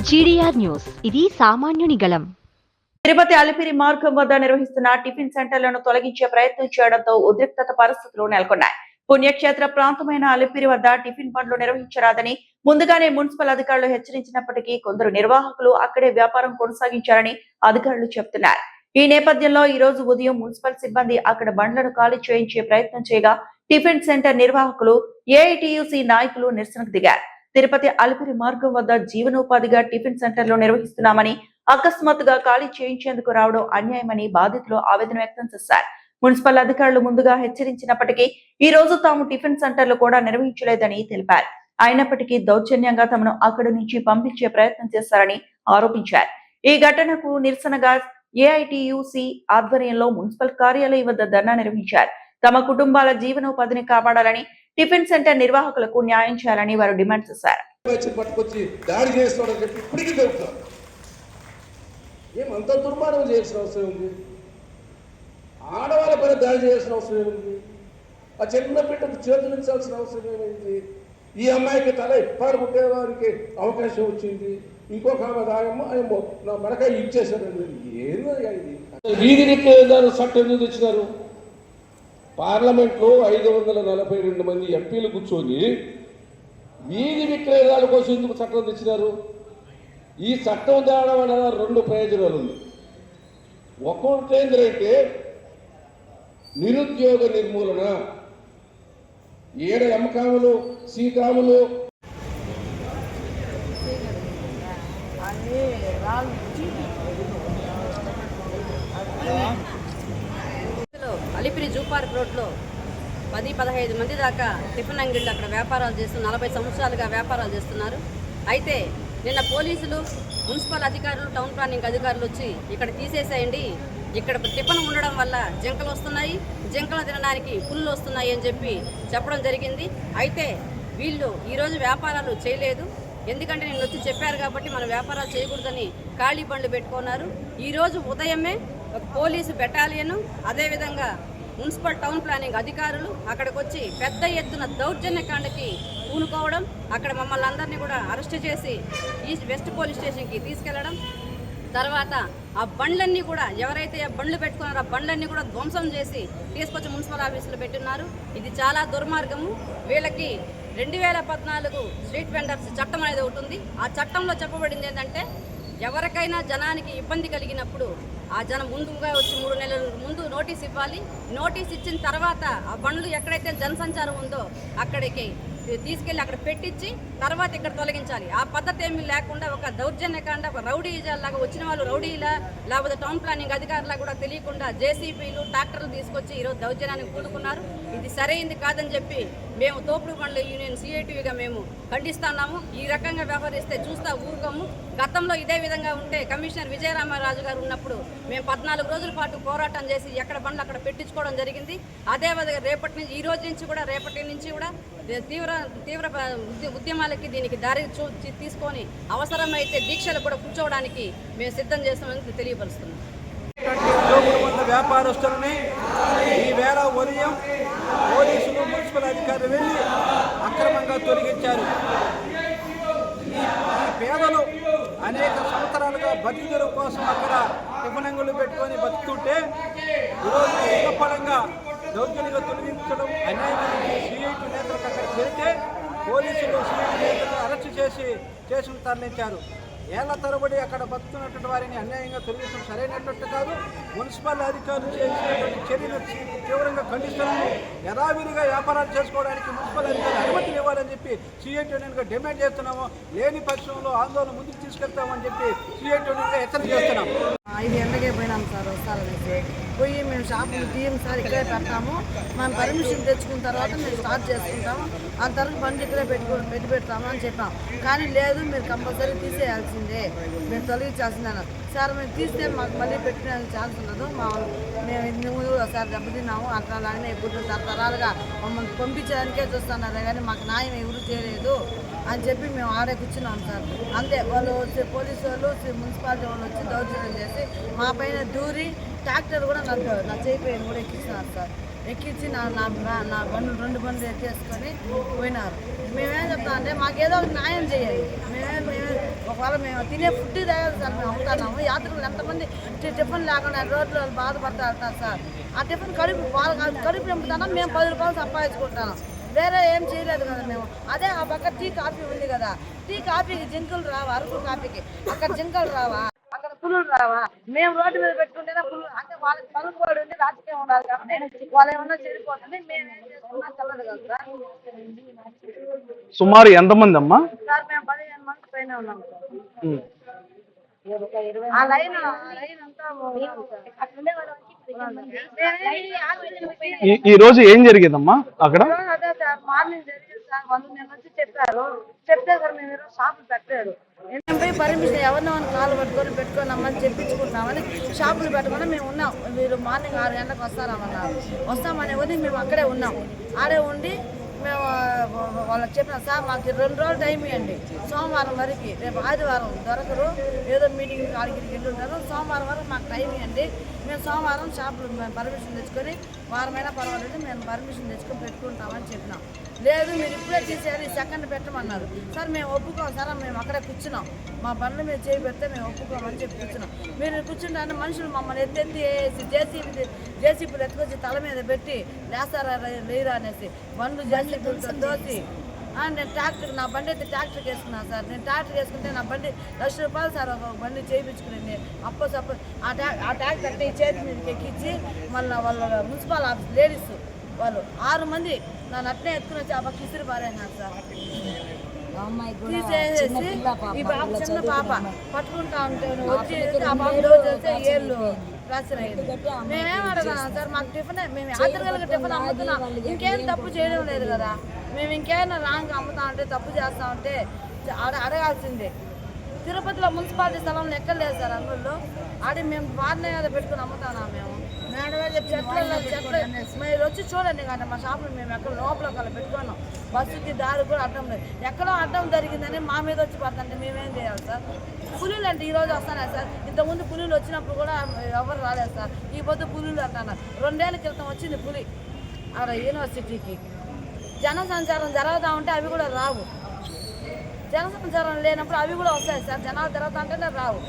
GDR news, ఇది సామాన్యుని గళం. తిరుపతి అలిపిరి మార్గం వద్ద నిర్వహిస్తున్న టిఫిన్ సెంటర్లను తొలగించే ప్రయత్నం చేయడంతో ఉద్రిక్తత పరిస్థితులు నెలకొన్నాయి. పుణ్యక్షేత్ర ప్రాంతమైన అలిపిరి వద్ద టిఫిన్ బండ్లు నిర్వహించరాదని ముందుగానే మున్సిపల్ అధికారులు హెచ్చరించినప్పటికీ కొందరు నిర్వాహకులు అక్కడే వ్యాపారం కొనసాగించారని అధికారులు చెబుతున్నారు. ఈ నేపథ్యంలో ఈ రోజు ఉదయం మున్సిపల్ సిబ్బంది అక్కడ బండ్లను ఖాళీ చేయించే ప్రయత్నం చేయగా టిఫిన్ సెంటర్ నిర్వాహకులు, ఏఐటియుసి నాయకులు నిరసనకు దిగారు. తిరుపతి అలిపిరి మార్గం వద్ద జీవనోపాధిగా టిఫిన్ సెంటర్లు నిర్వహిస్తున్నామని, అకస్మాత్తుగా ఖాళీ చేయించేందుకు రావడం అన్యాయమని బాధితులు ఆవేదన వ్యక్తం చేశారు. మున్సిపల్ అధికారులు ముందుగా హెచ్చరించినప్పటికీ ఈ రోజు తాము టిఫిన్ సెంటర్లు కూడా నిర్వహించలేదని తెలిపారు. అయినప్పటికీ దౌర్జన్యంగా తమను అక్కడి నుంచి పంపించే ప్రయత్నం చేశారని ఆరోపించారు. ఈ ఘటనకు నిరసనగా ఏఐటియుసి ఆధ్వర్యంలో మున్సిపల్ కార్యాలయం వద్ద ధర్నా నిర్వహించారు. తమ కుటుంబాల జీవనోపాధిని కాపాడాలని, టిఫిన్ సెంటర్ నిర్వాహకులకు న్యాయం చేయాలని వారు డిమాండ్ చేశారు. ఏమంత దుర్మార్గం చేయాల్సిన అవసరం ఉంది? ఆడవాళ్ళ పైన దాడి చేయాల్సిన అవసరం ఏముంది? ఆ చిన్న బిడ్డకు చేతులు ఇచ్చాల్సిన అవసరం ఏమైంది? ఈ అమ్మాయికి తల ఇప్పారు పుట్టేవారికి అవకాశం వచ్చింది. ఇంకొక ఆమె ఏమో నా మనకాయ ఇచ్చేసారు. ఏందో ఇది? వీధి విక్రయదారు చట్టం ఎందుకు తెచ్చినారు? పార్లమెంట్లో 542 మంది ఎంపీలు కూర్చొని వీధి విక్రయదారుల కోసం ఎందుకు చట్టం తెచ్చినారు? ఈ చట్టం తేవడం వల్ల 2 ప్రయోజనాలు ఉంది. ఒక్కొక్కటి ఏంటంటే నిరుద్యోగ నిర్మూలన. ఏడ ఎంకాములు, సీకాములు అలిపిరి జూ పార్క్ రోడ్లో 10-15 మంది దాకా టిఫిన్ అంగిళ్ళు అక్కడ వ్యాపారాలు చేస్తూ 40 సంవత్సరాలుగా వ్యాపారాలు చేస్తున్నారు. అయితే నిన్న పోలీసులు, మున్సిపల్ అధికారులు, టౌన్ ప్లానింగ్ అధికారులు వచ్చి ఇక్కడ తీసేసేయండి, ఇక్కడ టిఫిన్ ఉండడం వల్ల జింకలు వస్తున్నాయి, జింకలు తినడానికి పుల్లు వస్తున్నాయి అని చెప్పడం జరిగింది. అయితే వీళ్ళు ఈరోజు వ్యాపారాలు చేయలేదు. ఎందుకంటే నేను వచ్చి చెప్పారు కాబట్టి మన వ్యాపారాలు చేయకూడదని ఖాళీ బండ్లు పెట్టుకున్నారు. ఈరోజు ఉదయమే ఒక పోలీసు బెటాలియను, అదేవిధంగా మున్సిపల్ టౌన్ ప్లానింగ్ అధికారులు అక్కడికి వచ్చి పెద్ద ఎత్తున దౌర్జన్యకాండకి పూనుకోవడం, అక్కడ మమ్మల్ని అందరినీ కూడా అరెస్ట్ చేసి ఈస్ట్ వెస్ట్ పోలీస్ స్టేషన్కి తీసుకెళ్లడం, తర్వాత ఆ బండ్లన్నీ కూడా ఎవరైతే ఆ బండ్లు పెట్టుకున్నారో ఆ బండ్లన్నీ కూడా ధ్వంసం చేసి తీసుకొచ్చి మున్సిపల్ ఆఫీసులో పెట్టున్నారు. ఇది చాలా దుర్మార్గము. వీళ్ళకి 2014 స్ట్రీట్ వెండర్స్ చట్టం అనేది ఒకటి ఉంది. ఆ చట్టంలో చెప్పబడింది ఏంటంటే ఎవరికైనా జనానికి ఇబ్బంది కలిగినప్పుడు ఆ జనం ముందుగా వచ్చి 3 నెలల ముందు నోటీస్ ఇవ్వాలి. నోటీస్ ఇచ్చిన తర్వాత ఆ బండ్లు ఎక్కడైతే జనసంచారం ఉందో అక్కడికి తీసుకెళ్ళి అక్కడ పెట్టించి తర్వాత ఇక్కడ తొలగించాలి. ఆ పద్ధతి ఏమీ లేకుండా ఒక దౌర్జన్యకాండ, ఒక రౌడీలాగా వచ్చిన వాళ్ళు రౌడీలా, లేకపోతే టౌన్ ప్లానింగ్ అధికారులా కూడా తెలియకుండా జేసీబీలు, ట్రాక్టర్లు తీసుకొచ్చి ఈరోజు దౌర్జన్యానికి కూడుకున్నారు. ఇది సరైంది కాదని చెప్పి మేము తోపుడు బండ్ల యూనియన్ సిఐటివిగా మేము ఖండిస్తున్నాము. ఈ రకంగా వ్యవహరిస్తే చూస్తా ఊరుకోము. గతంలో ఇదే విధంగా ఉంటే కమిషనర్ విజయరామరాజు గారు ఉన్నప్పుడు మేము 14 రోజుల పాటు పోరాటం చేసి ఎక్కడ బండ్లు అక్కడ పెట్టించుకోవడం జరిగింది. అదే విధంగా రేపటి నుంచి కూడా తీవ్ర ఉద్యమాలకి దీనికి దారి తీసుకొని అవసరమైతే దీక్షలు కూడా కూర్చోవడానికి మేము సిద్ధం చేస్తామని తెలియపరుస్తున్నాం. వ్యాపారస్తులని ఈ వేళ ఉదయం పోలీసులు, మున్సిపల్ అధికారులు వెళ్ళి అక్రమంగా తొలగించారు. ఈ పేదలు అనేక సంవత్సరాలుగా బతుకుల కోసం అక్కడ టిఫిన్ అంగులు పెట్టుకొని బతుకుతుంటే ఈరోజు ఏకపరంగా దౌర్జన్యంగా తొలగించడం అన్యాయమైన సిఐటి నేతలకు అక్కడికి వెళ్తే పోలీసులు సిఐటి నేతలను అరెస్టు చేసి తరలించారు. ఏళ్ల తరబడి అక్కడ బతుకుతున్నటువంటి వారిని అన్యాయంగా తొలగించడం సరైనటువంటి కాదు. మున్సిపల్ అధికారులు చేసినటువంటి చర్యలు తీవ్రంగా ఖండిస్తున్నాము. యథావిధిగా వ్యాపారాలు చేసుకోవడానికి మున్సిపల్ అధికారులు అనుమతిని ఇవ్వాలని చెప్పి సిఐటి యూనియన్గా డిమాండ్ చేస్తున్నాము. లేని పక్షంలో ఆందోళన ముందుకు తీసుకెళ్తామని చెప్పి సిఐటి యూనియన్గా హెచ్చరిక చేస్తున్నాము. 5 గంటలకే పోయినాం సార్, వస్తారనేసి పోయి మేము షాపులు తీయం సార్, ఇక్కడే పెడతాము, మనం పర్మిషన్ తెచ్చుకున్న తర్వాత మేము స్టార్ట్ చేసుకుంటాము, ఆ తర్వాత బండి ఇక్కడే పెడతాము అని చెప్పాం. కానీ లేదు, మీరు కంపల్సరీ తీసేయాల్సిందే, మేము తొలగించాల్సిందే అన్నారు. సార్ మేము తీస్తే మాకు మళ్ళీ పెట్టుకునే ఛాన్స్ ఉండదు, మేము ఇంటి ముందు ఒకసారి దెబ్బతిన్నాము, అట్లానే ఎప్పుడు తరతరాలుగా మమ్మల్ని పంపించడానికే చూస్తున్నారు కానీ మాకు న్యాయం ఎవరు చేయలేదు అని చెప్పి మేము ఆడే కూర్చున్నాం సార్. అంతే, వాళ్ళు వచ్చి పోలీసు వాళ్ళు, మున్సిపాలిటీ వాళ్ళు వచ్చి దౌర్జన్యం చేసి మా పైన దూరి ట్రాక్టర్ కూడా నా చేయి పైన కూడా ఎక్కిస్తున్నారు సార్. ఎక్కించి నా బండ్లు 2 బండ్లు ఎక్కేసుకొని పోయినారు. మేమేం చెప్తాం అంటే మాకు ఏదో ఒక న్యాయం చేయాలి. మేమే ఒకవేళ మేము తినే ఫుడ్ దగ్గర సార్ మేము అమ్ముతున్నాము. యాత్రికులు ఎంతమంది టిఫిన్ లేకుండా రోడ్లు బాధపడతా వెళ్తారు సార్. ఆ టిఫిన్ కడుపు నింపుతాను, మేము 10 రూపాయలు సంపాదించుకుంటాను. వేరే ఏం చేయలేదు కదా మేము. అదే ఆ పక్క టీ కాఫీ ఉంది కదా, టీ కాఫీకి జింకలు రావా? అరకు కాఫీకి అక్కడ జింకలు రావా? అక్కడ పులులు రావా? మేము రోడ్డు మీద పెట్టుకుంటేనే పులులు. అంటే వాళ్ళకి పలుకుబడి ఉంది, రాజకీయం ఉండాలి కాబట్టి వాళ్ళు ఏమన్నా చెడిపోతుంది. మేము ఏం చేసుకున్నా చల్లదు కదా సార్. సుమారు ఎంతమంది అమ్మా? సార్ మేము 15 మంది పైన ఉన్నాం సార్. ఆ లైన్ అంతా ఈ రోజు ఏం జరిగిందమ్మా అక్కడ? అదే సార్ మార్నింగ్ జరిగింది సార్. వాళ్ళు నేను వచ్చి చెప్తే సార్ మేము ఈరోజు షాపులు పెట్టారు. నేను పోయి పర్మిషన్ ఎవరినో కాలు పెట్టుకొని అమ్మని చెప్పించుకుంటున్నామని షాపులు పెట్టకుండా మేము ఉన్నాం. మీరు మార్నింగ్ 6 గంటలకు వస్తారన్నారు. వస్తామని వదిలి మేము అక్కడే ఉన్నాం. ఆడే ఉండి మేము వాళ్ళకి చెప్పిన సార్ మాకు 2 రోజులు టైం ఇవ్వండి, సోమవారం వరకు. రేపు ఆదివారం దొరకరు, ఏదో మీటింగ్ కాడికి వెళ్ళి ఉంటారు. సోమవారం వరకు మాకు టైం ఇవ్వండి, మేము సోమవారం షాపులు మేము పర్మిషన్ తెచ్చుకొని వారమైనా పర్వాలేదు మేము పర్మిషన్ తెచ్చుకొని పెట్టుకుంటామని చెప్పినాం. లేదు మీరు ఇప్పుడే తీసేయాలి, ఈ సెకండ్ పెట్టమన్నారు. సార్ మేము ఒప్పుకోం సార్, మేము అక్కడే కూర్చున్నాం. మా బండ్ల మీద చేయి పెడితే మేము ఒప్పుకోమని చెప్పి కూర్చున్నాం. మీరు కూర్చుంటే మనుషులు మమ్మల్ని ఎత్తెత్తి జేసీపీలు ఎత్తుకొచ్చి తల మీద పెట్టి లేస్తారా లేరా అనేసి బండ్లు జేసీపీలతో దోసి నేను ట్రాక్టర్ నా బండి అయితే ట్రాక్టర్కి వేసుకున్నాను సార్. నేను ట్రాక్టర్కి వేసుకుంటే నా బండి ₹1,00,000 సార్ ఒక బండి చేయించుకునేది. అప్ప ఆ ట్రాక్టర్ అంటే ఈ చేతి మీదకి ఎక్కించి మళ్ళీ వాళ్ళ మున్సిపల్ ఆఫీస్ లేడీస్ వాళ్ళు 6 మంది నన్ను అట్నే ఎత్తుకుని వచ్చి ఆ పక్క ఇసురు పారేసినారు సార్. తీసేసేసి ఈ పాప చిన్న పాప పట్టుకుంటా ఉంటే వచ్చి ఆ పాప చేస్తే ఏళ్ళు ఫ్రాక్చర్ అయ్యింది. మేమేం అడగన్నాం సార్, మాకు టిఫిన్ మేము యాత్రికులకు టిఫిన్ అమ్ముతున్నాం, ఇంకేం తప్పు చేయడం లేదు కదా. మేము ఇంకేమైనా రాంగ్ అమ్ముతా ఉంటే తప్పు చేస్తా ఉంటే అడగాల్సిందే. తిరుపతిలో మున్సిపాలిటీ స్థలంలో ఎక్కడ లేదు సార్ అంగుల్లో. ఆడి మేము వారినే కదా పెట్టుకుని అమ్ముతానా మేము. చెట్లు మీరు వచ్చి చూడండి కానీ మా షాపులు మేము ఎక్కడ లోపల కల్లా పెట్టుకున్నాం. బస్సుకి దారి కూడా అడ్డం లేదు. ఎక్కడో అడ్డం జరిగిందని మా మీద వచ్చి పడుతుంటే మేమేం చేయాలి సార్? పులులు అంటే ఈరోజు వస్తున్నాయి సార్. ఇంతకుముందు పులులు వచ్చినప్పుడు కూడా ఎవరు రాలేదు సార్. ఈ పొద్దు పులులు అంటున్నారు. 2 ఏళ్ల క్రితం వచ్చింది పులి ఆడ యూనివర్సిటీకి. జన సంచారం జరుగుతూ ఉంటే అవి కూడా రావు. జన సంచారం లేనప్పుడు అవి కూడా వస్తాయి సార్. జనాలు జరుగుతూ ఉంటేనే రావు.